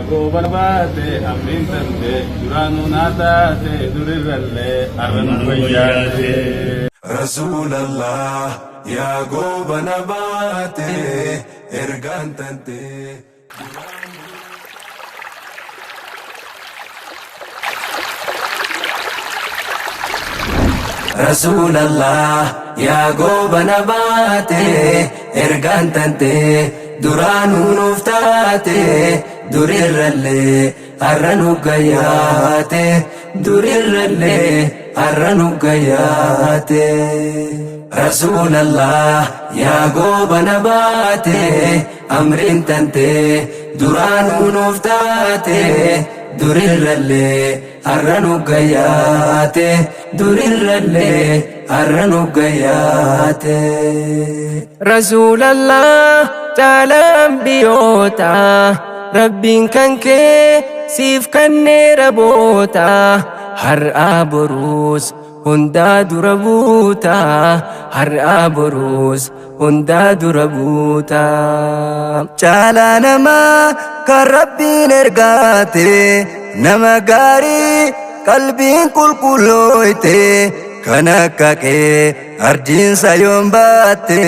go barbate amin tante duranu natate duriralle arranu bayyate Rasulallah ya go banabate ergan tante Rasulallah ya go banabate ergan tante duranu nuftate durirralle arranu gayate durirralle arranu gayate Rasulallah ya go banabate amrin tante duranu nuftate durirralle arranu gayate durirralle arranu gayate Rasulallah taala ambiyota Rabbiin kan kee siif kannee raboota har'aa boruus hundaa dura buuta har'aa boruus hundaa dura buuta caalaa namaa kan Rabbiin ergaate nama gaarii qalbiin qulqullooyte kan akka kee ardiinsa yoon baatte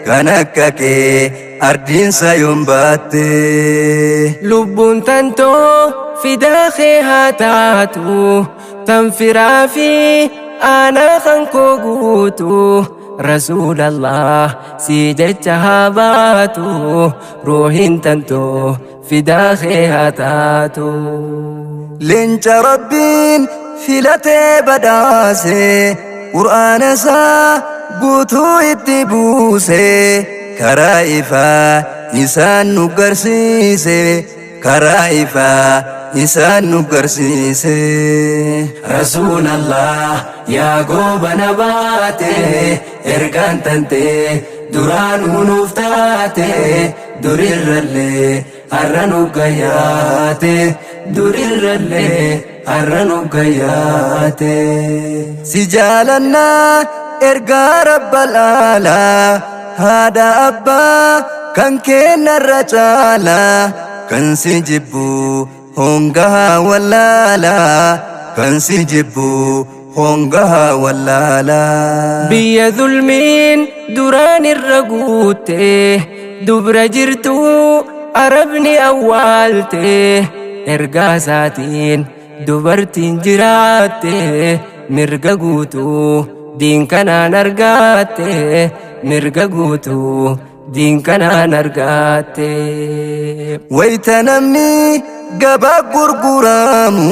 kan akka kee ardiinsa yoon baatte lubbuun tantoo fidaa kee haa taatu tan firaa fi aanaa kan koo guutu Rasulallah si jecha haa baatu ruuhiin tantoo fidaa kee haa taatu leenca Rabbiin filatee badhaase qur'aana isaa guutuu itti buuse karaa ifaa isaan nu garsiise karaa ifaa isaan nu garsiise Rasulallah ya go banabate ergan tante duranu nuftate durirralle arranu gayate durirralle arranu gayate si jaalanna ergaa rabbal aalaa haadha abbaa kan kennarra caala kan si jibbu hongaha wallaala kan si jibbu hongaha wallaala biyya zulmiin duraan irra guutte dubra jirtu arabni awwaalte ergaa isaatiin dubartiin jiraatte mirga guutuu diin kanaan argaatte mirga guutuu diin kanaan argaatte wayta namni gabaa gurguramu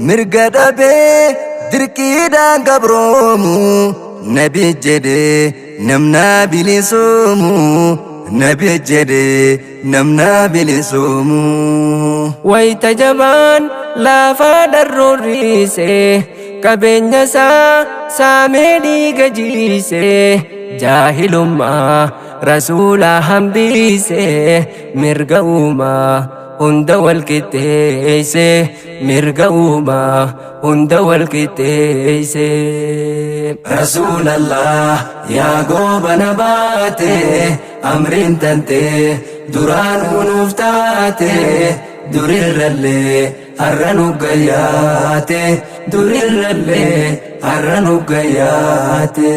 mirga dhabee dirqiidhaan gabroomu nabi jedhe namna bilisoomu nabi jedhe namna bilisoomu wayta jabaan laafaa dharroorriise qabeenya isaa saamee dhiiga jiise jaahilummaa rasuulaa hambise mirga uumaa hunda wal qixxeeyse mirga uumaa hunda wal qixxeeyse Rasulallah ya go banabate amrin tante duranu nuftate durirralle arranu gayate durirralle arranu gayate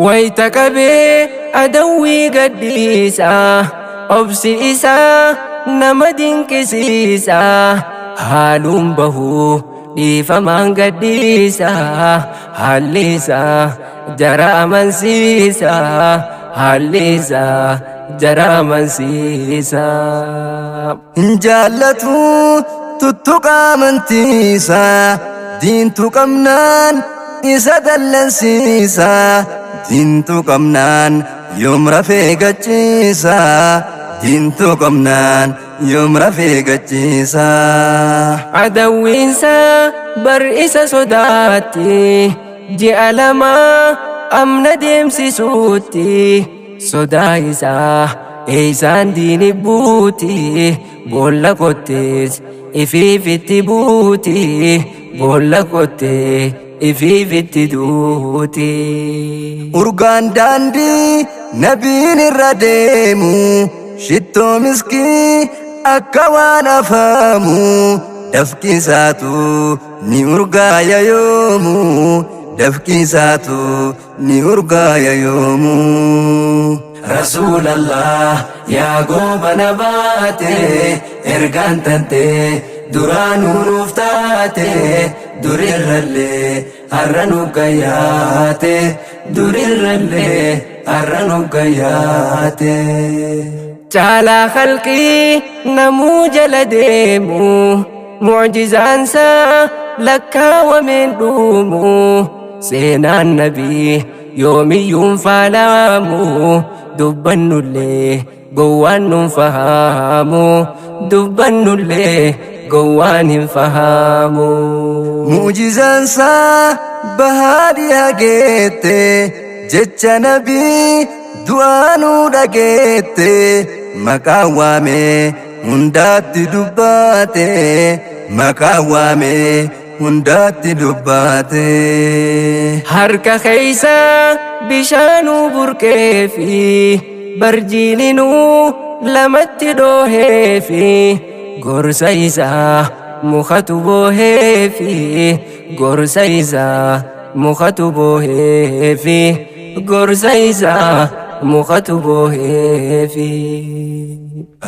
wayta qabee adawwii gadhiisa obsi isaa nama dinqisiisa haaluun bahuu dhiifamaan gadhiisa haalli isaa jara amansiisa haalli isaa jara amansiisa hin jaallatu tuttuqa amantiisa diintu qabnaan isa dallansiisa diintu qabnaan yoom rafee gachiisa diintu qabnaan yoom rafee gachiisa adawwiinsa bar isa sodaatti ji'a lamaa amna deemsisuutti sodaa isaa eeysaan diini buuti boolla kottees ifiifitti buuti boolla kottee ifiifitti duuti urgaan daandii nabiin irra deemu shittoo miskii أكوان أفهمو دفكي ساتو نيورغا يا يومو دفكي ساتو نيورغا يا يومو رسول الله يا قوب نباتي إرقان تنتي درانو نفتاتي درير اللي أرنو قياتي درير اللي أرنو قياتي تعالى خلقي نمو جلديمو معجزان سا لكا ومن دومو سينا النبي يومي ينفلامو دبنو اللي قوان فهامو دبنو اللي قوان فهامو معجزان سا بهادي هاجيتي جتش نبي دوانو داجيتي مكاوامي هندات دباتي مكاوامي هندات دباتي harka keeysa bishaanuu burqeefi barjiilinuu lamatti dhooheefi gorsa isaa mukatu booheefi gorsa isaa mukatu booheefi gorsa isaa mukatu booheefi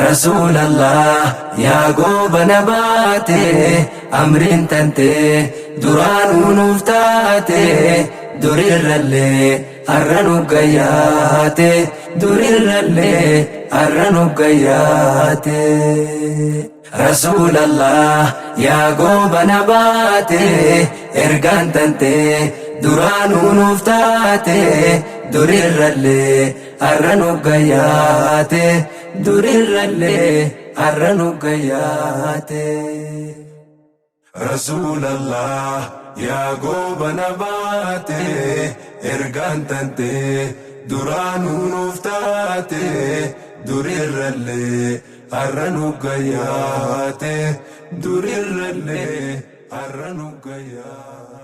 رسول الله يا قوب نباتي أمرين تنتي درانو نفتاتي درير اللي أرنو قياتي درير اللي أرنو قياتي رسول الله يا قوب نباتي إرقان تنتي درانو نفتاتي درير اللي أرنو قياتي درير اللي أرنو قياتي رسول الله يا قوب نباتي إرقان تنتي درانو نفتاتي درير اللي أرنو قياتي درير اللي أرنو قياتي